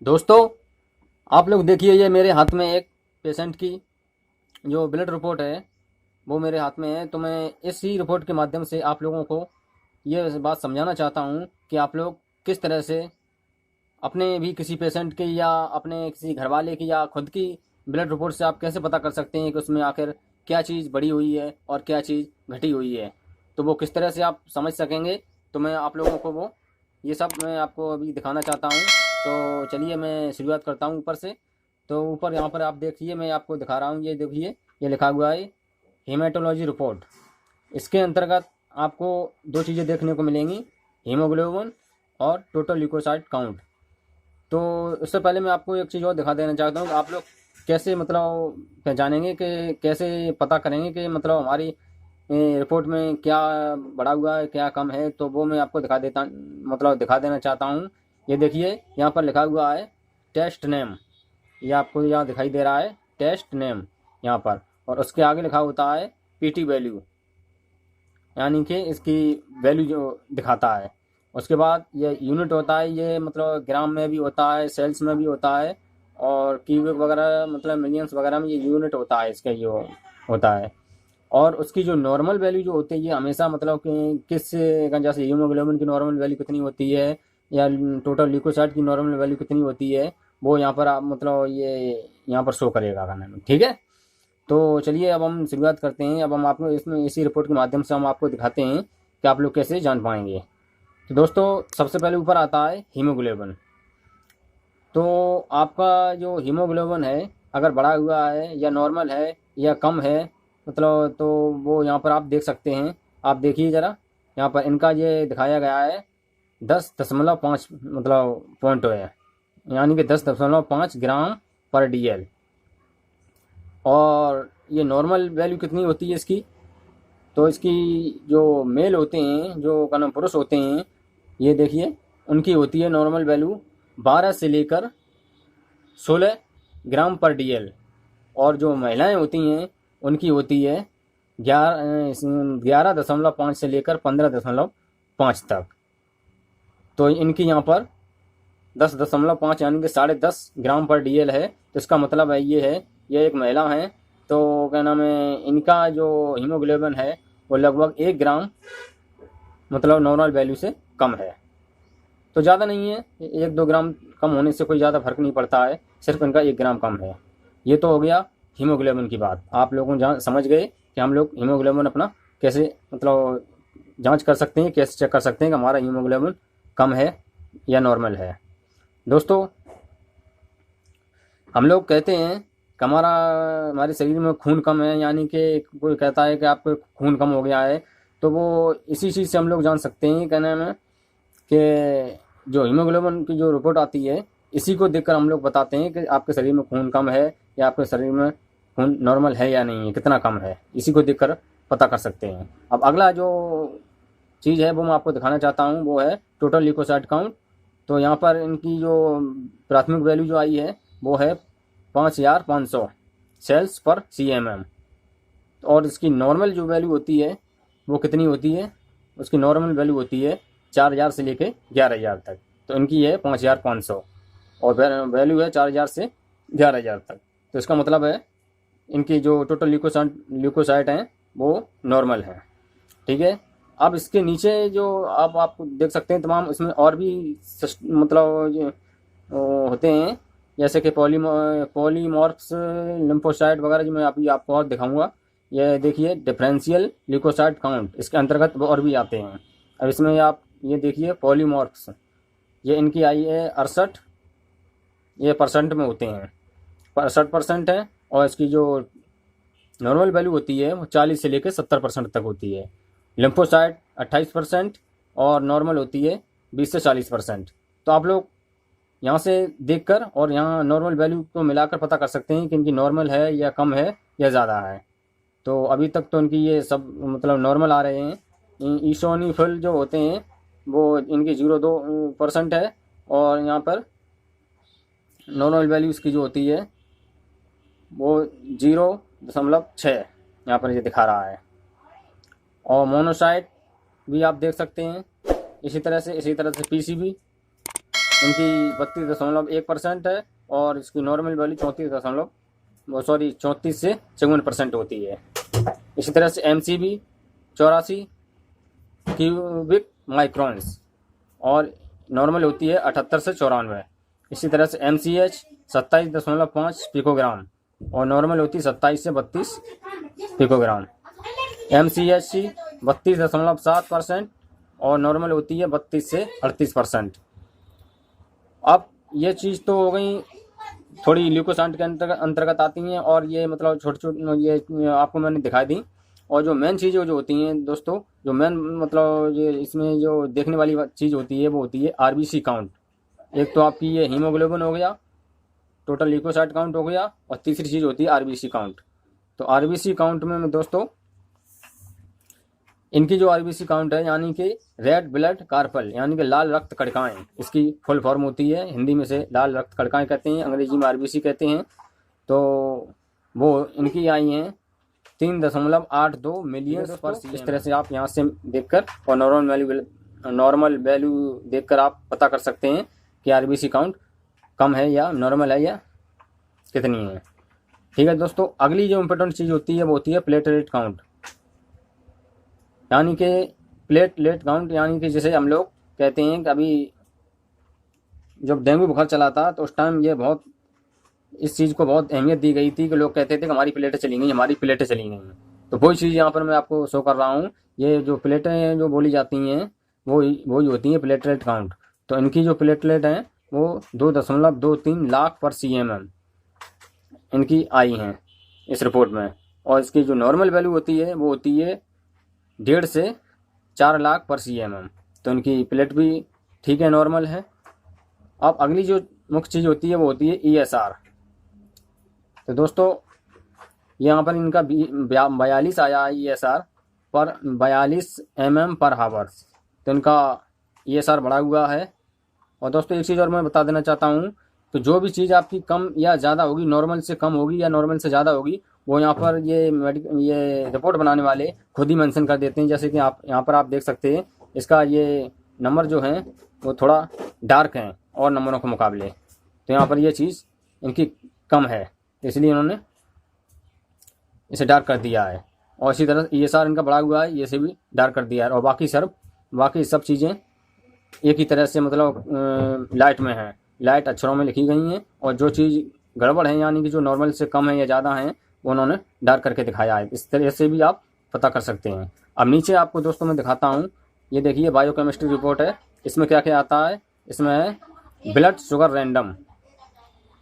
दोस्तों, आप लोग देखिए, ये मेरे हाथ में एक पेशेंट की जो ब्लड रिपोर्ट है वो मेरे हाथ में है। तो मैं इसी रिपोर्ट के माध्यम से आप लोगों को ये बात समझाना चाहता हूँ कि आप लोग किस तरह से अपने भी किसी पेशेंट की या अपने किसी घरवाले की या खुद की ब्लड रिपोर्ट से आप कैसे पता कर सकते हैं कि उसमें आखिर क्या चीज़ बढ़ी हुई है और क्या चीज़ घटी हुई है। तो वो किस तरह से आप समझ सकेंगे, तो मैं आप लोगों को वो ये सब मैं आपको अभी दिखाना चाहता हूँ। तो चलिए मैं शुरुआत करता हूँ ऊपर से। तो ऊपर यहाँ पर आप देखिए, मैं आपको दिखा रहा हूँ, ये देखिए, ये लिखा हुआ है हेमाटोलॉजी रिपोर्ट। इसके अंतर्गत आपको दो चीज़ें देखने को मिलेंगी, हीमोग्लोबिन और टोटल ल्यूकोसाइट काउंट। तो उससे पहले मैं आपको एक चीज़ और दिखा देना चाहता हूँ कि आप लोग कैसे मतलब पहचानेंगे कि कैसे पता करेंगे कि मतलब हमारी रिपोर्ट में क्या बढ़ा हुआ है क्या कम है। तो वो मैं आपको दिखा देना चाहता हूँ। ये देखिए, यहाँ पर लिखा हुआ है टेस्ट नेम। ये आपको यहाँ दिखाई दे रहा है टेस्ट नेम यहाँ पर, और उसके आगे लिखा होता है पीटी वैल्यू, यानी कि इसकी वैल्यू जो दिखाता है। उसके बाद ये यूनिट होता है, ये मतलब ग्राम में भी होता है, सेल्स में भी होता है, और क्यूबिक वगैरह मतलब मिलियंस वगैरह में ये यूनिट होता है इसका, जो होता है। और उसकी जो नॉर्मल वैल्यू जो होती है ये हमेशा मतलब कि जैसे हीमोग्लोबिन की नॉर्मल वैल्यू कितनी होती है या टोटल ल्यूकोसाइट की नॉर्मल वैल्यू कितनी होती है, वो यहाँ पर आप मतलब ये यहाँ पर शो करेगा खाने में। ठीक है, तो चलिए अब हम शुरुआत करते हैं। अब हम आपको इसमें इसी रिपोर्ट के माध्यम से हम आपको दिखाते हैं कि आप लोग कैसे जान पाएंगे। तो दोस्तों, सबसे पहले ऊपर आता है हीमोग्लोबिन। तो आपका जो हीमोग्लोबिन है अगर बढ़ा हुआ है या नॉर्मल है या कम है, मतलब तो वो यहाँ पर आप देख सकते हैं। आप देखिए ज़रा, यहाँ पर इनका ये दिखाया गया है 10.5 मतलब पॉइंट है, यानी कि 10.5 ग्राम पर DL। और ये नॉर्मल वैल्यू कितनी होती है इसकी, तो इसकी जो मेल होते हैं, जो क्या नाम पुरुष होते हैं, ये देखिए, उनकी होती है नॉर्मल वैल्यू 12 से लेकर 16 ग्राम पर DL। और जो महिलाएं होती हैं उनकी होती है 11.5 से लेकर 15.5 तक। तो इनकी यहाँ पर 10.5 यानी कि 10.5 ग्राम पर DL है। तो इसका मतलब है ये एक महिला है। तो क्या नाम है, इनका जो हीमोग्लोबिन है वो लगभग 1 ग्राम मतलब नॉर्मल वैल्यू से कम है। तो ज़्यादा नहीं है, 1-2 ग्राम कम होने से कोई ज़्यादा फर्क नहीं पड़ता है, सिर्फ इनका 1 ग्राम कम है। ये तो हो गया हीमोग्लोबिन की बात। आप लोगों जान समझ गए कि हम लोग हीमोग्लोबिन अपना कैसे मतलब जांच कर सकते हैं, कैसे चेक कर सकते हैं कि हमारा हीमोग्लोबिन कम है या नॉर्मल है। दोस्तों, हम लोग कहते हैं कि हमारे शरीर में खून कम है, यानी कि कोई कहता है कि आपको खून कम हो गया है, तो वो इसी चीज़ से हम लोग जान सकते हैं, क्या नाम है, कि जो हीमोग्लोबिन की जो रिपोर्ट आती है इसी को देखकर हम लोग बताते हैं कि आपके शरीर में खून कम है या आपके शरीर में खून नॉर्मल है या नहीं है, कितना कम है, इसी को देखकर पता कर सकते हैं। अब अगला जो चीज़ है वो मैं आपको दिखाना चाहता हूँ, वो है टोटल ल्यूकोसाइट काउंट। तो यहाँ पर इनकी जो प्राथमिक वैल्यू जो आई है वो है 5,500 सेल्स पर CMM। और इसकी नॉर्मल जो वैल्यू होती है वो कितनी होती है, उसकी नॉर्मल वैल्यू होती है 4,000 से लेके 11,000 तक। तो इनकी है 5,500 और वैल्यू है 4,000 से 11,000 तक। तो इसका मतलब है इनकी जो टोटल ल्यूकोसाइट हैं वो नॉर्मल है। ठीक है, अब इसके नीचे जो आप देख सकते हैं तमाम, इसमें और भी मतलब होते हैं, जैसे कि पॉलीमॉर्फ्स लिम्फोसाइट वगैरह, जो मैं अभी आपको और दिखाऊंगा। ये देखिए डिफरेंशियल ल्यूकोसाइट काउंट, इसके अंतर्गत वो और भी आते हैं। अब इसमें आप ये देखिए पॉलीमॉर्फ्स, ये इनकी आई है 68, ये परसेंट में होते हैं, 68% है। और इसकी जो नॉर्मल वैल्यू होती है वो 40 से लेकर 70% तक होती है। लिम्फोसाइट 28% और नॉर्मल होती है 20 से 40%। तो आप लोग यहाँ से देखकर और यहाँ नॉर्मल वैल्यू को मिलाकर पता कर सकते हैं कि इनकी नॉर्मल है या कम है या ज़्यादा है। तो अभी तक तो इनकी ये सब मतलब नॉर्मल आ रहे हैं। ईसोनिफिल जो होते हैं वो इनकी 0.2% है, और यहाँ पर नॉर्मल वैल्यू इसकी जो होती है वो 0.6 यहाँ पर ये दिखा रहा है। और मोनोसाइट भी आप देख सकते हैं इसी तरह से PCB इनकी 32.1% है और इसकी नॉर्मल वैल्यू 34 से 54% होती है। इसी तरह से MCV 84 क्यूबिक माइक्रोन्स और नॉर्मल होती है 78 से 94। इसी तरह से MCH 27.5 पिकोग्राम और नॉर्मल होती है 27 से 32 पिकोग्राम। MCHC 32.7% और नॉर्मल होती है 32 से 38%। अब ये चीज़ तो हो गई थोड़ी ल्यूकोसाइट के अंतर्गत आती हैं और ये मतलब छोटे ये आपको मैंने दिखाई दी। और जो मेन चीज़ें जो होती हैं दोस्तों, जो मेन मतलब ये इसमें जो देखने वाली चीज़ होती है वो होती है RBC काउंट। एक तो आपकी ये हीमोग्लोबिन हो गया, टोटल ल्यूकोसाइट काउंट हो गया, और तीसरी चीज़ होती है RBC काउंट। तो RBC काउंट में दोस्तों इनकी जो RBC काउंट है यानी कि रेड ब्लड कार्पल यानी कि लाल रक्त कणिकाएं, इसकी फुल फॉर्म होती है। हिंदी में से लाल रक्त कणिकाएं कहते हैं, अंग्रेजी में RBC कहते हैं। तो वो इनकी आई हैं 3.82 मिलियन पर cm। इस तरह से आप यहाँ से देखकर और नॉर्मल वैल्यू देखकर आप पता कर सकते हैं कि RBC काउंट कम है या नॉर्मल है या कितनी है। ठीक है दोस्तों, अगली जो इम्पोर्टेंट चीज़ होती है वो होती है प्लेटलेट काउंट यानी कि प्लेटलेट काउंट यानी कि जैसे हम लोग कहते हैं कि अभी जब डेंगू बुखार चला था तो उस टाइम ये बहुत इस चीज़ को बहुत अहमियत दी गई थी कि लोग कहते थे कि हमारी प्लेटें चली गई, हमारी प्लेटें चली गई। तो वही चीज़ यहाँ पर मैं आपको शो कर रहा हूँ। ये जो प्लेटें जो बोली जाती हैं वही होती हैं प्लेटलेट काउंट। तो इनकी जो प्लेटलेट हैं वो 2.23 लाख पर cm इनकी आई हैं इस रिपोर्ट में। और इसकी जो नॉर्मल वैल्यू होती है वो होती है 1.5 से 4 लाख पर cm। तो इनकी प्लेट भी ठीक है, नॉर्मल है। अब अगली जो मुख्य चीज़ होती है वो होती है ESR। तो दोस्तों यहाँ पर इनका 42 आया ESR पर 42 mm पर हावर्स। तो इनका ESR बढ़ा हुआ है। और दोस्तों एक चीज़ और मैं बता देना चाहता हूँ, तो जो भी चीज़ आपकी कम या ज़्यादा होगी, नॉर्मल से कम होगी या नॉर्मल से ज़्यादा होगी, वो यहाँ पर ये रिपोर्ट बनाने वाले खुद ही मेंशन कर देते हैं। जैसे कि आप यहाँ पर आप देख सकते हैं, इसका ये नंबर जो हैं वो थोड़ा डार्क हैं और नंबरों के मुकाबले। तो यहाँ पर ये चीज़ इनकी कम है, इसलिए इन्होंने इसे डार्क कर दिया है। और इसी तरह ESR इनका बढ़ा हुआ है, ये से भी डार्क कर दिया है। और बाकी सब चीज़ें एक ही तरह से मतलब लाइट में है, लाइट अक्षरों में लिखी गई हैं। और जो चीज़ गड़बड़ है यानी कि जो नॉर्मल से कम है या ज़्यादा है वो उन्होंने डार्क करके दिखाया है। इस तरह से भी आप पता कर सकते हैं। अब नीचे आपको दोस्तों मैं दिखाता हूँ, ये देखिए बायोकेमिस्ट्री रिपोर्ट है। इसमें क्या क्या आता है, इसमें है ब्लड शुगर रैंडम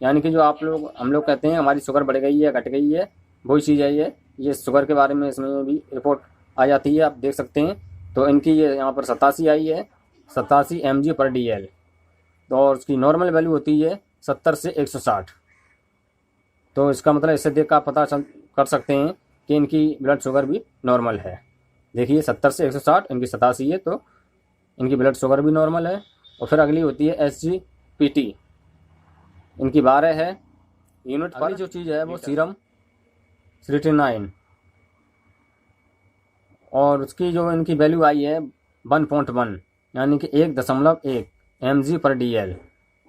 यानी कि जो हम लोग कहते हैं हमारी शुगर बढ़ गई है घट गई है, वही चीज़ है ये शुगर के बारे में इसमें भी रिपोर्ट आ जाती है, आप देख सकते हैं। तो इनकी ये यहाँ पर 87 आई है, 87 mg/dl। तो और उसकी नॉर्मल वैल्यू होती है 70 से 160। तो इसका मतलब इससे देख कर आप पता कर सकते हैं कि इनकी ब्लड शुगर भी नॉर्मल है। देखिए 70 से 160, इनकी 87 है, तो इनकी ब्लड शुगर भी नॉर्मल है। और फिर अगली होती है SGPT, इनकी 12 है यूनिट पर। जो चीज़ है वो सीरम क्रिएटिनिन, और उसकी जो इनकी वैल्यू आई है 1.1 यानी कि 1.1 mg/dl।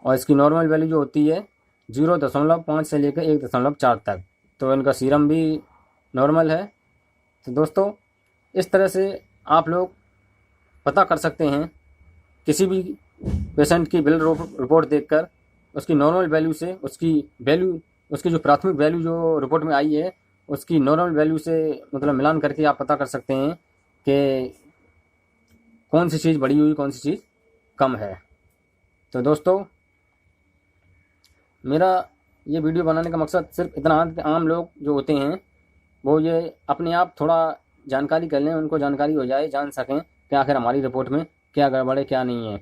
और इसकी नॉर्मल वैल्यू जो होती है 0.5 से लेकर 1.4 तक। तो इनका सीरम भी नॉर्मल है। तो दोस्तों इस तरह से आप लोग पता कर सकते हैं किसी भी पेशेंट की ब्लड रिपोर्ट देखकर उसकी नॉर्मल वैल्यू से उसकी जो प्राथमिक वैल्यू जो रिपोर्ट में आई है उसकी नॉर्मल वैल्यू से मतलब मिलान करके आप पता कर सकते हैं कि कौन सी चीज़ बढ़ी हुई कौन सी चीज़ कम है। तो दोस्तों मेरा ये वीडियो बनाने का मकसद सिर्फ इतना है कि आम लोग जो होते हैं वो ये अपने आप थोड़ा जानकारी कर लें, उनको जानकारी हो जाए, जान सकें कि आखिर हमारी रिपोर्ट में क्या गड़बड़ है क्या नहीं है।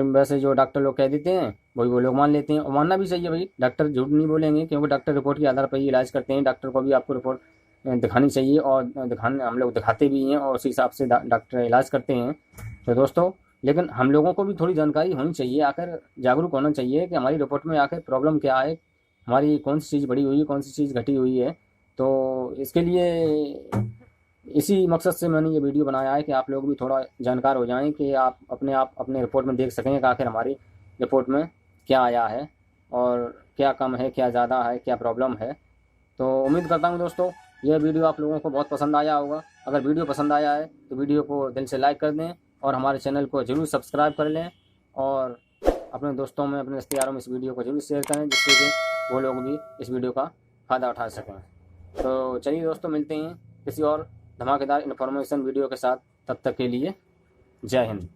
वैसे जो डॉक्टर लोग कह देते हैं वही वो लोग मान लेते हैं, और मानना भी चाहिए भाई, डॉक्टर झूठ नहीं बोलेंगे क्योंकि डॉक्टर रिपोर्ट के आधार पर ही इलाज करते हैं। डॉक्टर को भी आपको रिपोर्ट दिखानी चाहिए और हम लोग दिखाते भी हैं और उसी हिसाब से डॉक्टर इलाज करते हैं। तो दोस्तों लेकिन हम लोगों को भी थोड़ी जानकारी होनी चाहिए, आखिर जागरूक होना चाहिए कि हमारी रिपोर्ट में आखिर प्रॉब्लम क्या है, हमारी कौन सी चीज़ बढ़ी हुई है कौन सी चीज़ घटी हुई है। तो इसके लिए इसी मकसद से मैंने ये वीडियो बनाया है कि आप लोग भी थोड़ा जानकार हो जाएं कि आप अपने रिपोर्ट में देख सकें कि आखिर हमारी रिपोर्ट में क्या आया है और क्या कम है, क्या ज़्यादा है, क्या प्रॉब्लम है। तो उम्मीद करता हूँ दोस्तों यह वीडियो आप लोगों को बहुत पसंद आया होगा। अगर वीडियो पसंद आया है तो वीडियो को दिल से लाइक कर दें और हमारे चैनल को ज़रूर सब्सक्राइब कर लें और अपने दोस्तों में, अपने रिश्तेदारों में इस वीडियो को ज़रूर शेयर करें, जिससे कि वो लोग भी इस वीडियो का फ़ायदा उठा सकें। तो चलिए दोस्तों, मिलते हैं किसी और धमाकेदार इन्फॉर्मेशन वीडियो के साथ। तब तक के लिए जय हिंद।